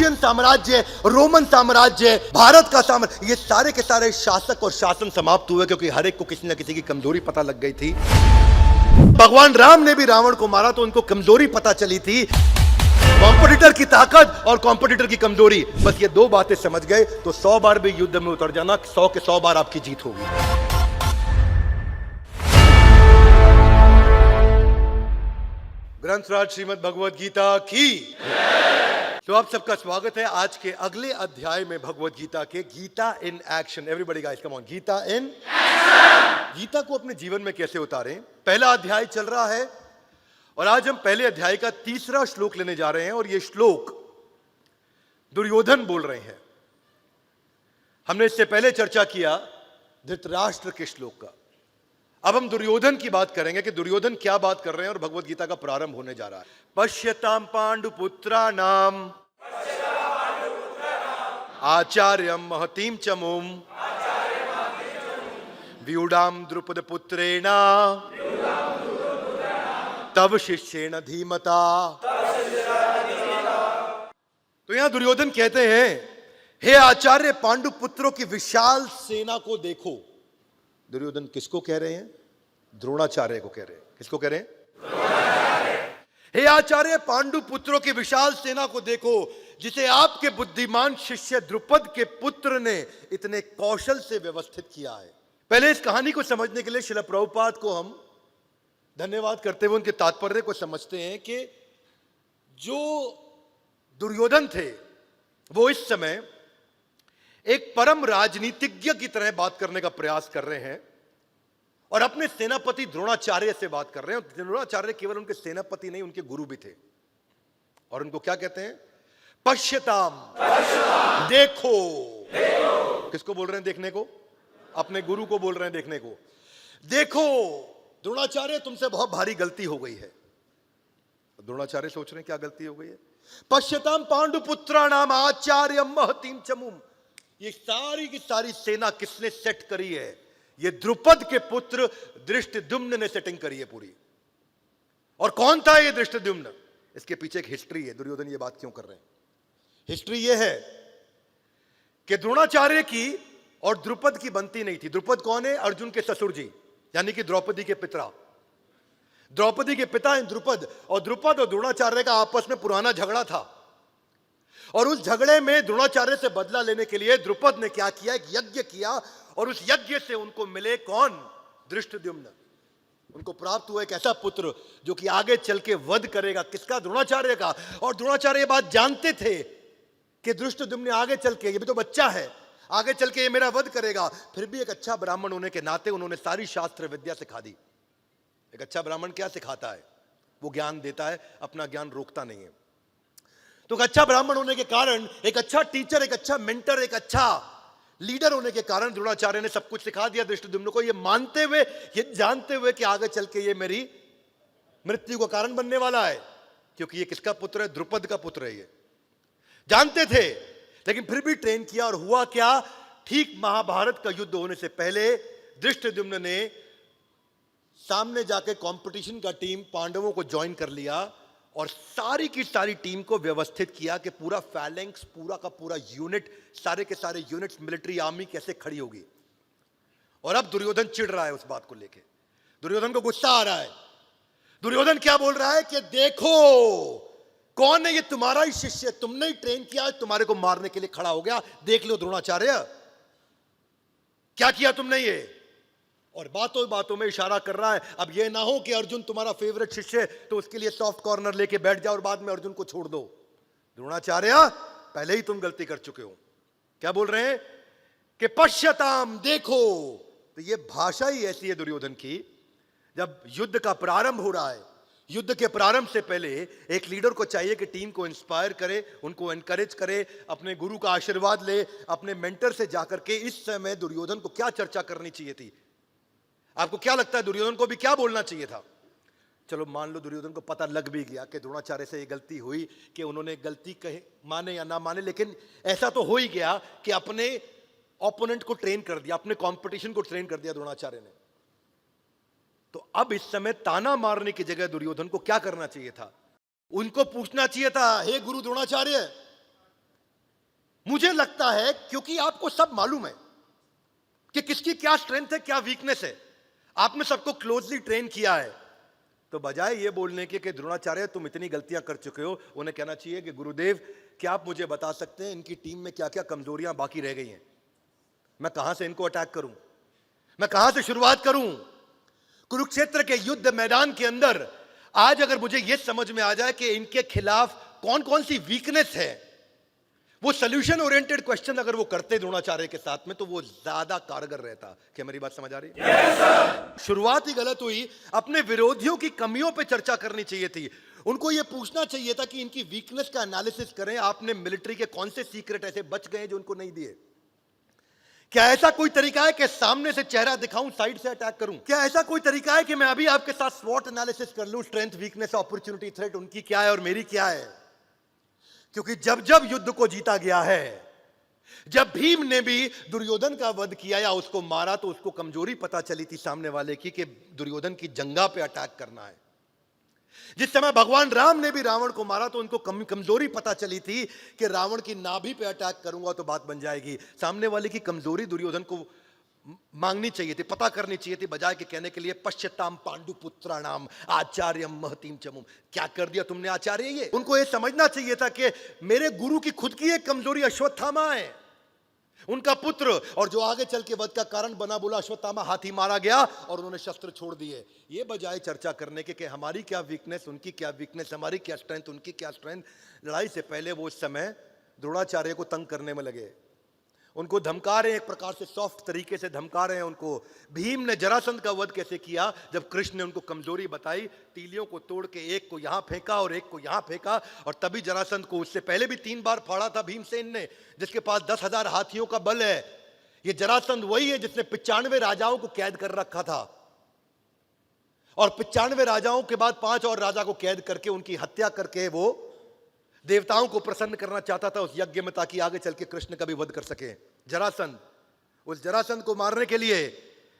मौर्यन साम्राज्य, रोमन साम्राज्य, भारत का साम्राज्य, ये सारे के सारे शासक और शासन समाप्त हुए क्योंकि हर एक को किसी न किसी की कमजोरी पता लग गई थी। भगवान राम ने भी रावण को मारा तो उनको कमजोरी पता चली थी, कॉम्पिटिटर की ताकत और कॉम्पिटिटर की कमजोरी। बस ये दो बातें समझ गए तो 100 बार भी युद्ध में उतर जाना, 100 के 100 बार आपकी जीत होगी। ग्रंथराज श्रीमद् भगवद गीता की। तो आप सबका स्वागत है आज के अगले अध्याय में भगवद गीता के, Gita in action. Everybody guys come on, Gita in action. Gita को अपने जीवन में कैसे उतारें, पहला अध्याय चल रहा है और आज हम पहले अध्याय का तीसरा श्लोक लेने जा रहे हैं और यह श्लोक दुर्योधन बोल रहे हैं। हमने इससे पहले चर्चा किया धृतराष्ट्र के श्लोक का। अब हम दुर्योधन की बात करेंगे कि दुर्योधन क्या बात कर रहे हैं और भगवद गीता का प्रारंभ होने जा रहा है। पश्यताम पांडुपुत्राणाम आचार्यम महतीम चमुम व्यूढ़ाम द्रुपद पुत्रेण तव शिष्येण धीमता। तो यहां दुर्योधन कहते हैं, हे आचार्य पांडु पुत्रों की विशाल सेना को देखो। दुर्योधन किसको कह रहे हैं? द्रोणाचार्य को कह रहे हैं। किसको कह रहे हैं? हे आचार्य पांडु पुत्रों की विशाल सेना को देखो, जिसे आपके बुद्धिमान शिष्य द्रुपद के पुत्र ने इतने कौशल से व्यवस्थित किया है। पहले इस कहानी को समझने के लिए श्रील प्रभुपाद को हम धन्यवाद करते हुए उनके तात्पर्य को समझते हैं कि जो दुर्योधन थे वो इस समय एक परम राजनीतिज्ञ की तरह बात करने का प्रयास कर रहे हैं और अपने सेनापति द्रोणाचार्य से बात कर रहे हैं। द्रोणाचार्य केवल उनके सेनापति नहीं, उनके गुरु भी थे। और उनको क्या कहते हैं? पश्यताम, देखो। किसको बोल रहे हैं देखने को? अपने गुरु को बोल रहे हैं देखने को। देखो द्रोणाचार्य, तुमसे बहुत भारी गलती हो गई है। द्रोणाचार्य सोच रहे हैं क्या गलती हो गई है? पश्यताम पांडुपुत्राणाम आचार्यम महतीम चमुम। ये सारी की सारी सेना किसने सेट करी है? ये द्रुपद के पुत्र धृष्टद्युम्न ने सेटिंग करी है पूरी। और कौन था ये धृष्टद्युम्न? इसके पीछे एक हिस्ट्री है। दुर्योधन ये बात क्यों कर रहे हैं? हिस्ट्री ये है कि द्रोणाचार्य की और द्रुपद की बनती नहीं थी। द्रुपद कौन है? अर्जुन के ससुर जी, यानी कि द्रौपदी के पिता। द्रौपदी के पिता हैं द्रुपद, और द्रुपद और द्रोणाचार्य का आपस में पुराना झगड़ा था। और उस झगड़े में द्रोणाचार्य से बदला लेने के लिए द्रुपद ने क्या किया? एक यज्ञ किया और उस यज्ञ से उनको मिले कौन? धृष्टद्युम्न। उनको प्राप्त हुआ एक ऐसा पुत्र जो कि आगे चल के वध करेगा। किसका? द्रोणाचार्य का। और द्रोणाचार्य ये बात जानते थे कि धृष्टद्युम्न आगे चल के, ये भी तो बच्चा है, आगे चल के ये मेरा वध करेगा। फिर भी एक अच्छा ब्राह्मण होने के नाते उन्होंने सारी शास्त्र विद्या सिखा दी। एक अच्छा ब्राह्मण क्या सिखाता है? वो ज्ञान देता है, अपना ज्ञान रोकता नहीं है। तो एक अच्छा ब्राह्मण होने के कारण, एक अच्छा टीचर, एक अच्छा मेंटर, एक अच्छा लीडर होने के कारण द्रोणाचार्य ने सब कुछ सिखा दिया धृष्टद्युम्न को, ये मानते हुए, ये जानते हुए कि आगे चल के ये मेरी मृत्यु का कारण बनने वाला है। क्योंकि ये किसका पुत्र है? द्रुपद का पुत्र है। ये जानते थे, लेकिन फिर भी ट्रेन किया। और हुआ क्या? ठीक महाभारत का युद्ध होने से पहले धृष्टद्युम्न ने सामने जाके कंपटीशन का टीम पांडवों को ज्वाइन कर लिया और सारी की सारी टीम को व्यवस्थित किया कि पूरा फैलेंक्स, पूरा का पूरा यूनिट, सारे के सारे यूनिट्स, मिलिट्री आर्मी कैसे खड़ी होगी। और अब दुर्योधन चिढ़ रहा है उस बात को लेके। दुर्योधन को गुस्सा आ रहा है। दुर्योधन क्या बोल रहा है कि देखो कौन है ये? तुम्हारा ही शिष्य, तुमने ही ट्रेन किया, तुम्हारे को मारने के लिए खड़ा हो गया। देख लो द्रोणाचार्य, क्या किया तुमने ये। और बातों बातों में इशारा कर रहा है, अब ये ना हो कि अर्जुन तुम्हारा फेवरेट शिष्य है तो उसके लिए सॉफ्ट कॉर्नर लेके बैठ जाओ और बाद में अर्जुन को छोड़ दो। द्रोणाचार्य, पहले ही तुम गलती कर चुके हो। क्या बोल रहे हैं? कि पश्यताम, देखो। तो ये भाषा ही ऐसी है दुर्योधन की। जब युद्ध का प्रारंभ हो रहा है, युद्ध के प्रारंभ से पहले एक लीडर को चाहिए कि टीम को इंस्पायर करे, उनको एनकरेज करे, अपने गुरु का आशीर्वाद ले, अपने मेंटर से जाकर के। इस समय दुर्योधन को क्या चर्चा करनी चाहिए थी? आपको क्या लगता है दुर्योधन को भी क्या बोलना चाहिए था? चलो मान लो दुर्योधन को पता लग भी गया कि द्रोणाचार्य से ये गलती हुई, कि उन्होंने गलती कहे, माने या ना माने, लेकिन ऐसा तो हो ही गया कि अपने ओपोनेंट को ट्रेन कर दिया, अपने कंपटीशन को ट्रेन कर दिया द्रोणाचार्य ने। तो अब इस समय ताना मारने की जगह दुर्योधन को क्या करना चाहिए था? उनको पूछना चाहिए था, हे गुरु द्रोणाचार्य, मुझे लगता है क्योंकि आपको सब मालूम है कि किसकी क्या स्ट्रेंथ है, क्या वीकनेस है, आपने सबको क्लोजली ट्रेन किया है, तो बजाय ये बोलने के कि द्रोणाचार्य तुम इतनी गलतियां कर चुके हो, उन्हें कहना चाहिए कि गुरुदेव क्या आप मुझे बता सकते हैं इनकी टीम में क्या क्या कमजोरियां बाकी रह गई हैं, मैं कहां से इनको अटैक करूं, मैं कहां से शुरुआत करूं। कुरुक्षेत्र के युद्ध मैदान के अंदर आज अगर मुझे यह समझ में आ जाए कि इनके खिलाफ कौन कौन सी वीकनेस है, वो सोल्यूशन ओरिएंटेड क्वेश्चन अगर वो करते द्रोणाचार्य के साथ में, तो वो ज्यादा कारगर रहता। क्या मेरी बात समझ आ रही है? yes, शुरुआत ही गलत हुई। अपने विरोधियों की कमियों पे चर्चा करनी चाहिए थी, उनको ये पूछना चाहिए था कि इनकी वीकनेस का एनालिसिस करें, आपने मिलिट्री के कौन से सीक्रेट ऐसे बच गए जो उनको नहीं दिए। क्या ऐसा कोई तरीका है कि सामने से चेहरा दिखाऊं, साइड से अटैक करूं? क्या ऐसा कोई तरीका है कि मैं अभी आपके साथ स्वॉट एनालिसिस कर लूं, स्ट्रेंथ, वीकनेस, अपॉर्चुनिटी, थ्रेट उनकी क्या है और मेरी क्या है? क्योंकि जब जब युद्ध को जीता गया है, जब भीम ने भी दुर्योधन का वध किया या उसको मारा, तो उसको कमजोरी पता चली थी सामने वाले की कि दुर्योधन की जंगा पे अटैक करना है। जिस समय भगवान राम ने भी रावण को मारा, तो उनको कमजोरी पता चली थी कि रावण की नाभि पे अटैक करूंगा तो बात बन जाएगी। सामने वाले की कमजोरी दुर्योधन को मांगनी चाहिए थी, पता करनी चाहिए थी, बजाय के कहने के लिए पश्यताम पांडुपुत्राणाम आचार्यम महतीम चमुम। क्या कर दिया तुमने आचार्य? ये उनको ये समझना चाहिए था कि मेरे गुरु की खुद की एक कमजोरी अश्वत्थामा है, उनका पुत्र, और जो आगे चल के वध का कारण बना। बोला अश्वत्थामा हाथी मारा गया और उन्होंने शस्त्र छोड़ दिए। ये बजाय चर्चा करने के कि हमारी क्या वीकनेस, उनकी क्या वीकनेस, हमारी क्या स्ट्रेंथ, उनकी क्या स्ट्रेंथ। लड़ाई से पहले वो उस समय द्रोणाचार्य को तंग करने में लगे, उनको धमका रहे हैं, एक प्रकार से सॉफ्ट तरीके से धमका रहे हैं उनको। भीम ने जरासंध का वध कैसे किया? जब कृष्ण ने उनको कमजोरी बताई, तीलियों को तोड़ के एक को यहां फेंका और एक को यहां फेंका, और तभी जरासंध को उससे पहले भी 3 बार फाड़ा था भीमसेन ने, जिसके पास 10,000 हाथियों का बल है। ये जरासंध वही है जिसने 95 राजाओं को कैद कर रखा था, और 95 राजाओं के बाद 5 और राजा को कैद करके उनकी हत्या करके वो देवताओं को प्रसन्न करना चाहता था उस यज्ञ में, ताकि आगे चल के कृष्ण का भी वध कर सके। जरासंध, उस जरासंध को मारने के लिए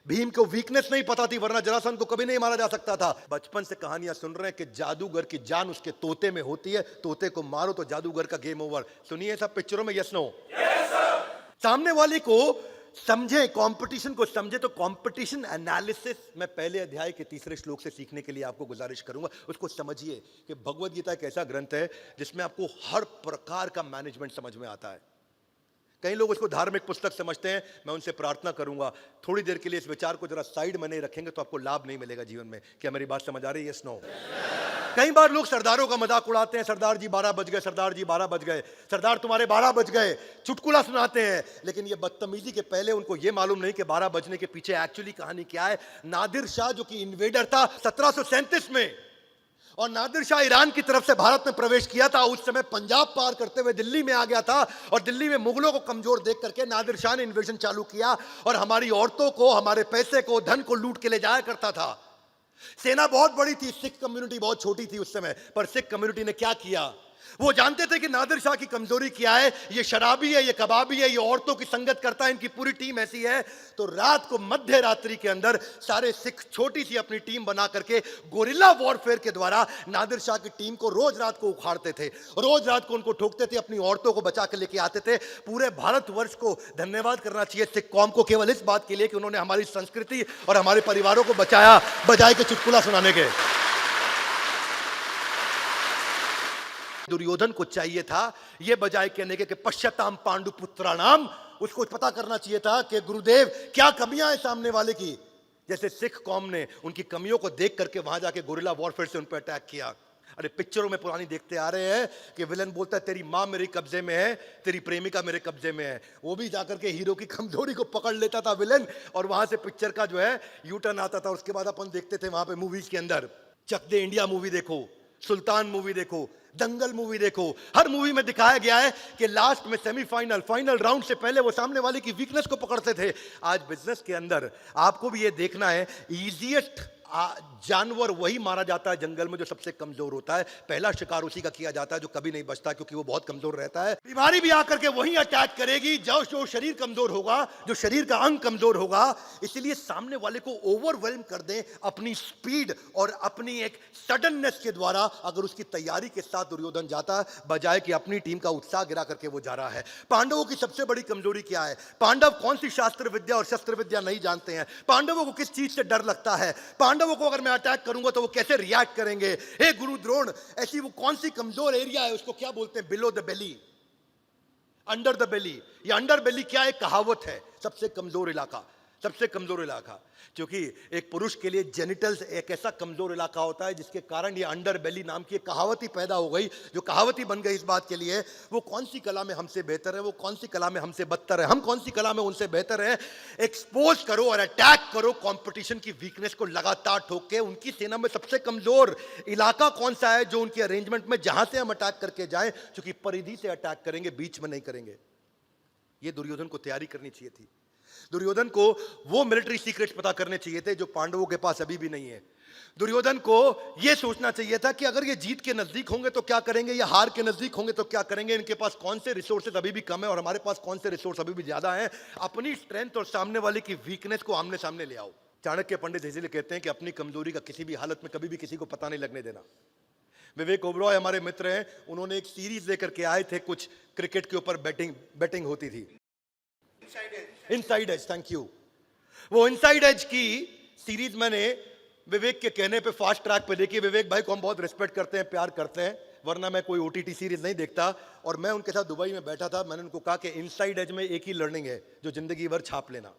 भीम को वीकनेस नहीं पता थी, वरना जरासंध को कभी नहीं मारा जा सकता था। बचपन से कहानियां सुन रहे हैं कि जादूगर की जान उसके तोते में होती है, तोते को मारो तो जादूगर का गेम ओवर। सुनिए सब पिक्चरों में, यस नो? सामने वाले को समझे, कंपटीशन को समझे। तो कंपटीशन एनालिसिस मैं पहले अध्याय के 3 श्लोक से सीखने के लिए आपको गुजारिश करूंगा। उसको समझिए कि भगवद गीता एक ऐसा ग्रंथ है जिसमें आपको हर प्रकार का मैनेजमेंट समझ में आता है। कई लोग उसको धार्मिक पुस्तक समझते हैं। मैं उनसे प्रार्थना करूंगा थोड़ी देर के लिए इस विचार को जरा साइड में नहीं रखेंगे तो आपको लाभ नहीं मिलेगा जीवन में। क्या मेरी बात समझ आ रही है? Yes no? कई बार लोग सरदारों का मजाक उड़ाते हैं, सरदार जी 12 बज गए, सरदार जी 12 बज गए, सरदार तुम्हारे 12 बज गए, चुटकुला सुनाते हैं। लेकिन ये बदतमीजी के पहले उनको ये मालूम नहीं कि 12 बजने के पीछे एक्चुअली कहानी क्या है। नादिर शाह जो कि इन्वेडर था 1737 में, और नादिर शाह ईरान की तरफ से भारत में प्रवेश किया था, उस समय पंजाब पार करते हुए दिल्ली में आ गया था, और दिल्ली में मुगलों को कमजोर देख करके नादिर शाह ने इन्वेजन चालू किया, और हमारी औरतों को, हमारे पैसे को, धन को लूट के ले जाया करता था। सेना बहुत बड़ी थी, सिख कम्युनिटी बहुत छोटी थी उस समय, पर सिख कम्युनिटी ने क्या किया? वो जानते थे कि नादिर शाह की कमजोरी क्या है, ये शराबी है, ये कबाबी है, ये औरतों की संगत करता है, इनकी पूरी टीम ऐसी है। तो रात को मध्य रात्रि के अंदर सारे सिख छोटी सी अपनी टीम बना करके गोरिल्ला वॉरफेयर के द्वारा नादिर शाह की टीम को रोज रात को उखाड़ते थे, रोज रात को उनको ठोकते थे, अपनी औरतों को बचा के लेके आते थे। पूरे भारतवर्ष को धन्यवाद करना चाहिए सिख कौम को केवल इस बात के लिए कि उन्होंने हमारी संस्कृति और हमारे परिवारों को बचाया, बजाय के चुटकुला सुनाने के। दुर्योधन को चाहिए था ये बजाय कहने के पश्यताम पांडुपुत्राणाम, उसको पता करना चाहिए था कि गुरुदेव क्या कमियां हैं सामने वाले की। जैसे सिख कौम ने उनकी कमियों को देख करके वहां जाके गोरिल्ला वॉरफेयर से उन पर अटैक किया। अरे पिक्चरों में पुरानी देखते आ रहे हैं कि विलन बोलता है तेरी मां मेरे कब्जे में है, तेरी प्रेमिका मेरे कब्जे में है। वो भी जाकर के हीरो की कमजोरी को पकड़ लेता था विलन, और वहां से पिक्चर का जो है यू टर्न आता था। उसके बाद अपन देखते थे वहां पे मूवीज के अंदर, चक दे इंडिया मूवी देखो, सुल्तान मूवी देखो, दंगल मूवी देखो, हर मूवी में दिखाया गया है कि लास्ट में सेमीफाइनल, फाइनल राउंड से पहले वो सामने वाले की वीकनेस को पकड़ते थे। आज बिजनेस के अंदर आपको भी ये देखना है, इजीएस्ट जानवर वही मारा जाता है जंगल में जो सबसे कमजोर होता है। पहला शिकार उसी का किया जाता है जो कभी नहीं बचता, क्योंकि वो बहुत कमजोर रहता है। बीमारी भी आकर के वही अटैक करेगी जो शरीर कमजोर होगा, जो शरीर का अंग कमजोर होगा। इसलिए सामने वाले को ओवरवेल्म कर दें अपनी स्पीड और अपनी एक सडननेस के द्वारा, अगर उसकी तैयारी के साथ दुर्योधन जाता, बजाय कि अपनी टीम का उत्साह गिरा करके वो जा रहा है। पांडवों की सबसे बड़ी कमजोरी क्या है? पांडव कौन सी शास्त्र विद्या और शस्त्र विद्या नहीं जानते हैं। पांडवों को किस चीज से डर लगता है? पांडवों को अगर मैं अटैक करूंगा तो वो कैसे रिएक्ट करेंगे? हे गुरु द्रोण, ऐसी वो कौन सी कमजोर एरिया है, उसको क्या बोलते हैं? Below the belly, under the belly. ये अंडर बेली क्या है? कहावत है, सबसे कमजोर इलाका, सबसे कमजोर इलाका। क्योंकि एक पुरुष के लिए जेनिटल्स एक ऐसा कमजोर इलाका होता है जिसके कारण ये अंडर बेली नाम की एक कहावत ही पैदा हो गई, जो कहावत ही बन गई इस बात के लिए। वो कौन सी कला में हमसे बेहतर है, वो कौन सी कला में हमसे बदतर है, हम कौन सी कला में उनसे बेहतर है। एक्सपोज करो और अटैक करो कंपटीशन की वीकनेस को लगातार ठोक के। उनकी सेना में सबसे कमजोर इलाका कौन सा है जो उनके अरेंजमेंट में, जहां से हम अटैक करके जाएं, क्योंकि परिधि से अटैक करेंगे, बीच में नहीं करेंगे। ये दुर्योधन को तैयारी करनी चाहिए थी। दुर्योधन को वो मिलिट्री सीक्रेट्स पता करने चाहिए थे जो पांडवों के पास अभी भी नहीं है। दुर्योधन को यह सोचना चाहिए था कि अगर ये जीत के नजदीक होंगे तो क्या करेंगे, या हार के नजदीक होंगे तो क्या करेंगे, इनके पास कौन से रिसोर्सेज अभी भी कम है और हमारे पास कौन से रिसोर्स अभी भी ज्यादा है। अपनी स्ट्रेंथ और सामने वाले की वीकनेस को आमने सामने ले आओ। चाणक्य पंडित इसलिए कहते हैं कि अपनी कमजोरी का किसी भी हालत में कभी भी किसी को पता नहीं लगने देना। विवेक ओबरॉय हमारे मित्र हैं, उन्होंने एक सीरीज लेकर के आए थे, कुछ क्रिकेट के ऊपर बैटिंग होती थी, इनसाइड एज। Thank you. वो इनसाइड एज की सीरीज मैंने विवेक के कहने पे फास्ट ट्रैक पे देखी। विवेक भाई को हम बहुत रिस्पेक्ट करते हैं, प्यार करते हैं, वरना मैं कोई ओटीटी सीरीज नहीं देखता। और मैं उनके साथ दुबई में बैठा था, मैंने उनको कहा कि इनसाइड एज में एक ही लर्निंग है जो जिंदगी भर छाप लेना।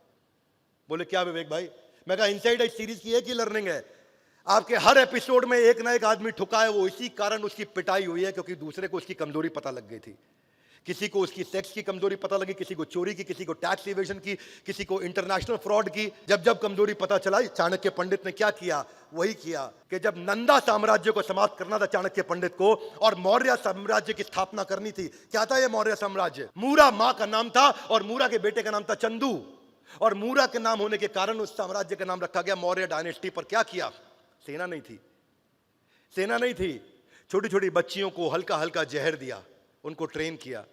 बोले क्या विवेक भाई? मैं कहा इनसाइड एज सीरीज की एक ही लर्निंग है, आपके हर एपिसोड में एक ना एक आदमी ठुका है, वो इसी कारण उसकी पिटाई हुई है क्योंकि दूसरे को उसकी कमजोरी पता लग गई थी। किसी को उसकी सेक्स की कमजोरी पता लगी, किसी को चोरी की, किसी को टैक्स इवेजन की, किसी को इंटरनेशनल फ्रॉड की। जब जब कमजोरी पता चला, चाणक्य पंडित ने क्या किया? वही किया कि जब नंदा साम्राज्य को समाप्त करना था चाणक्य पंडित को और मौर्य साम्राज्य की स्थापना करनी थी। क्या था ये मौर्य साम्राज्य? मूरा मां का नाम था और मूरा के बेटे का नाम था चंदू, और मूरा के नाम होने के कारण उस साम्राज्य का नाम रखा गया मौर्य डायनेस्टी। पर क्या किया? सेना नहीं थी, सेना नहीं थी। छोटी छोटी बच्चियों को हल्का हल्का जहर दिया, उनको ट्रेन किया,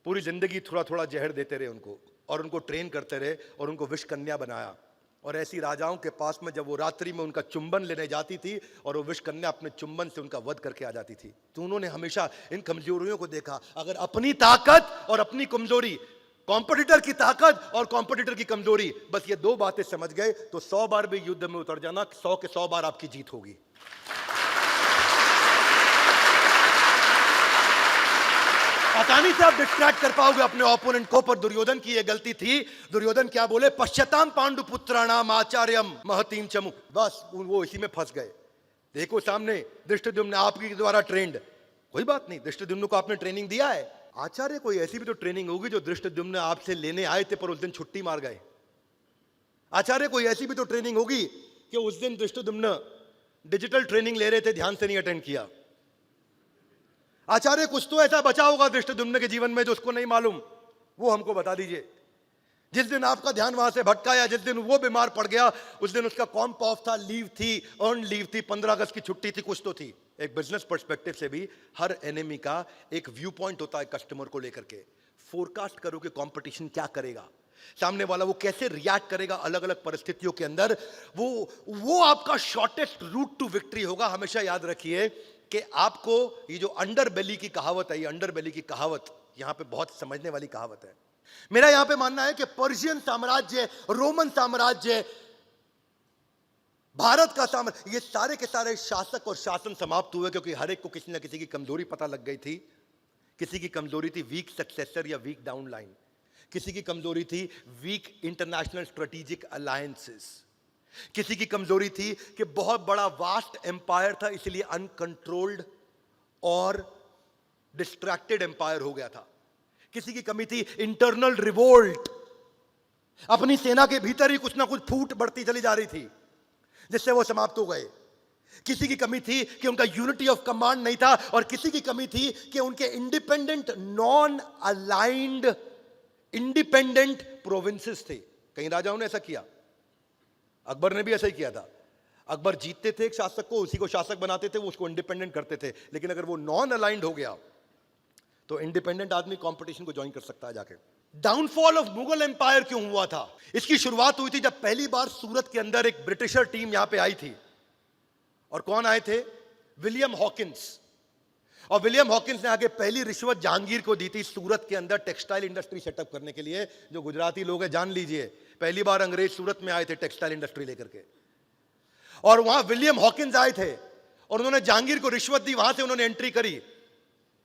पूरी जिंदगी थोड़ा थोड़ा जहर देते रहे उनको, और उनको ट्रेन करते रहे और उनको विष कन्या बनाया। और ऐसी राजाओं के पास में जब वो रात्रि में उनका चुंबन लेने जाती थी और वो विष कन्या अपने चुंबन से उनका वध करके आ जाती थी। तो उन्होंने हमेशा इन कमजोरियों को देखा। अगर अपनी ताकत और अपनी कमजोरी, कॉम्पिटिटर की ताकत और कॉम्पिटिटर की कमजोरी, बस ये दो बातें समझ गए तो 100 बार भी युद्ध में उतर जाना, 100 के 100 बार आपकी जीत होगी। आसानी से आप डिस्ट्रैक्ट कर पाओगे अपने ओपोनेंट को। पर दुर्योधन की यह गलती थी। दुर्योधन क्या बोले? पश्चाताम पांडुपुत्राणाम आचार्यम महतीम चमु। बस वो इसी में फंस गए। देखो सामने धृष्टद्युम्न आपके द्वारा ट्रेंड, कोई बात नहीं, धृष्टद्युम्न को आपने ट्रेनिंग दिया है। आचार्य कोई ऐसी भी तो ट्रेनिंग होगी जो धृष्टद्युम्न आपसे लेने आए थे पर उस दिन छुट्टी मार गए। आचार्य कोई ऐसी भी तो ट्रेनिंग होगी कि उस दिन धृष्टद्युम्न डिजिटल ट्रेनिंग ले रहे थे, ध्यान से नहीं अटेंड किया। आचार्य कुछ तो ऐसा बचा होगा धृष्टद्युम्न के जीवन में जो उसको नहीं मालूम, वो हमको बता दीजिए। जिस दिन आपका ध्यान वहां से भटका या जिस दिन वो बीमार पड़ गया, उस दिन उसका कॉम्प ऑफ था, लीव थी, अर्न लीव थी, 15 अगस्त की छुट्टी थी, कुछ तो थी। एक बिजनेस पर्सपेक्टिव से भी हर एनिमी का एक व्यू पॉइंट होता है कस्टमर को लेकर के। फोरकास्ट करो कि कंपटीशन क्या करेगा, सामने वाला वो कैसे रिएक्ट करेगा अलग अलग परिस्थितियों के अंदर। वो आपका शॉर्टेस्ट रूट टू विक्ट्री होगा। हमेशा याद रखिए कि आपको ये जो अंडर बेली की कहावत है, ये अंडर बेली की कहावत यहां पे बहुत समझने वाली कहावत है। मेरा यहां पे मानना है कि पर्शियन साम्राज्य, रोमन साम्राज्य, भारत का साम्राज्य, ये सारे के सारे शासक और शासन समाप्त हुए क्योंकि हर एक को किसी ना किसी की कमजोरी पता लग गई थी। किसी की कमजोरी थी वीक सक्सेसर या वीक डाउनलाइन, किसी की कमजोरी थी वीक इंटरनेशनल स्ट्रेटेजिक अलायंसेस, किसी की कमजोरी थी कि बहुत बड़ा वास्ट एम्पायर था इसलिए अनकंट्रोल्ड और डिस्ट्रैक्टेड एम्पायर हो गया था। किसी की कमी थी इंटरनल रिवोल्ट, अपनी सेना के भीतर ही कुछ ना कुछ फूट बढ़ती चली जा रही थी जिससे वो समाप्त हो गए। किसी की कमी थी कि उनका यूनिटी ऑफ कमांड नहीं था, और किसी की कमी थी कि उनके independent non aligned independent provinces थे। कई राजाओं ने ऐसा किया, अकबर ने भी ऐसा ही किया था। अकबर जीतते थे एक शासक को, उसी को शासक बनाते थे, वो उसको इंडिपेंडेंट करते थे। लेकिन अगर वो नॉन अलाइंड हो गया तो इंडिपेंडेंट आदमी कंपटीशन को ज्वाइन कर सकता है जाके। डाउनफॉल ऑफ मुगल एम्पायर क्यों हुआ था? इसकी शुरुआत हुई थी जब पहली बार सूरत के अंदर एक ब्रिटिशर टीम यहां पे आई थी। और कौन आए थे? William Hawkins. और विलियम हॉकिंस ने आगे पहली रिश्वत जहांगीर को दी थी सूरत के अंदर टेक्सटाइल इंडस्ट्री सेटअप करने के लिए। जो गुजराती लोग हैं जान लीजिए, पहली बार अंग्रेज सूरत में आए थे टेक्सटाइल इंडस्ट्री लेकर के, और वहां विलियम हॉकिंस आए थे और उन्होंने जहांगीर को रिश्वत दी, वहां से उन्होंने एंट्री करी।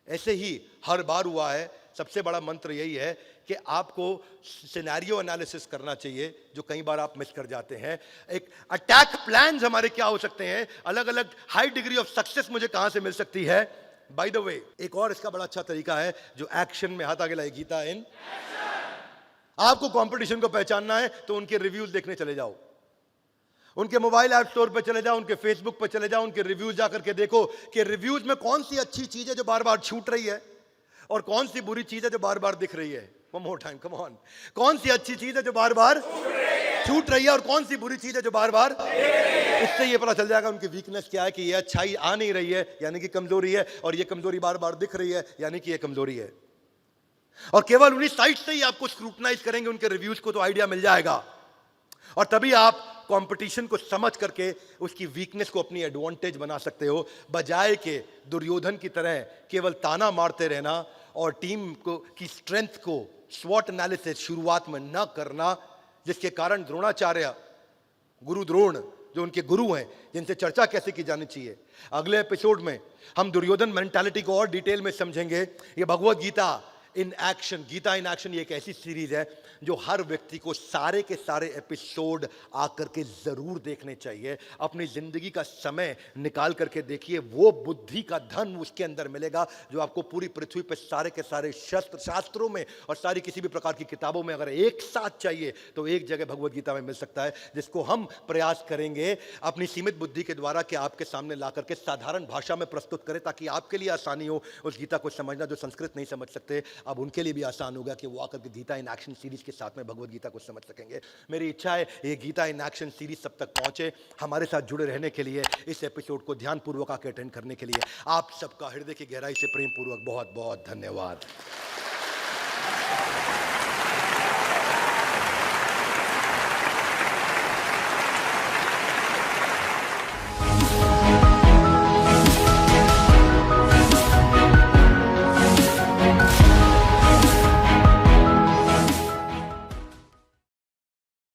ऐसे ही हर बार हुआ है। सबसे बड़ा मंत्र यही है कि आपको सिनेरियो एनालिसिस करना चाहिए, जो कई बार आप मिस कर जाते हैं। एक अटैक प्लान्स हमारे क्या हो सकते हैं, अलग अलग हाई डिग्री ऑफ सक्सेस मुझे कहां से मिल सकती है। बाय द वे, एक और इसका बड़ा अच्छा तरीका है जो एक्शन में हाथ आगे लाए, गीता इन आपको कंपटीशन को पहचानना है तो उनके रिव्यूज देखने चले जाओ, उनके मोबाइल ऐप स्टोर पे चले जाओ, उनके फेसबुक पे चले जाओ, उनके रिव्यूज जाकर के देखो कि रिव्यूज में कौन सी अच्छी चीज है जो बार बार छूट रही है और कौन सी बुरी चीज है जो बार बार दिख रही है। One more time, come on. कौन सी अच्छी चीज है जो बार बार छूट रही है और कौन सी बुरी चीज है जो बार बार। इससे ये पता चल जाएगा उनकी वीकनेस क्या है, कि ये अच्छाई आ नहीं रही है यानी कि कमजोरी है, और ये कमजोरी बार बार दिख रही है यानी कि ये कमजोरी है। और केवल उन्हीं साइट से ही आपको स्क्रूटनाइज करेंगे उनके रिव्यूज को, तो आइडिया मिल जाएगा। और तभी आप कंपटीशन को समझ करके उसकी वीकनेस को अपनी एडवांटेज बना सकते हो, बजाय के दुर्योधन की तरह केवल ताना मारते रहना और टीम को की स्ट्रेंथ को स्वॉट एनालिसिस शुरुआत में न करना, जिसके कारण द्रोणाचार्य, गुरु द्रोण जो उनके गुरु हैं, जिनसे चर्चा कैसे की जानी चाहिए। अगले एपिसोड में हम दुर्योधन मेंटालिटी को और डिटेल में समझेंगे। ये Bhagavad Gita in action, Gita in action, ये एक ऐसी सीरीज है जो हर व्यक्ति को सारे के सारे एपिसोड आकर के जरूर देखने चाहिए। अपनी जिंदगी का समय निकाल करके देखिए, वो बुद्धि का धन उसके अंदर मिलेगा जो आपको पूरी पृथ्वी पर सारे के सारे शास्त्रों में और सारी किसी भी प्रकार की किताबों में अगर एक साथ चाहिए तो एक जगह भगवत गीता में मिल सकता है, जिसको हम प्रयास करेंगे अपनी सीमित बुद्धि के द्वारा कि आपके सामने ला करके साधारण भाषा में प्रस्तुत करें, ताकि आपके लिए आसानी हो उस गीता को समझना जो संस्कृत नहीं समझ सकते। अब उनके लिए भी आसान होगा कि वो आकर के गीता इन एक्शन सीरीज के साथ में भगवत गीता को समझ सकेंगे। मेरी इच्छा है ये गीता इन एक्शन सीरीज सब तक पहुंचे। हमारे साथ जुड़े रहने के लिए, इस एपिसोड को ध्यानपूर्वक आकर अटेंड करने के लिए आप सबका हृदय की गहराई से प्रेम पूर्वक बहुत बहुत धन्यवाद।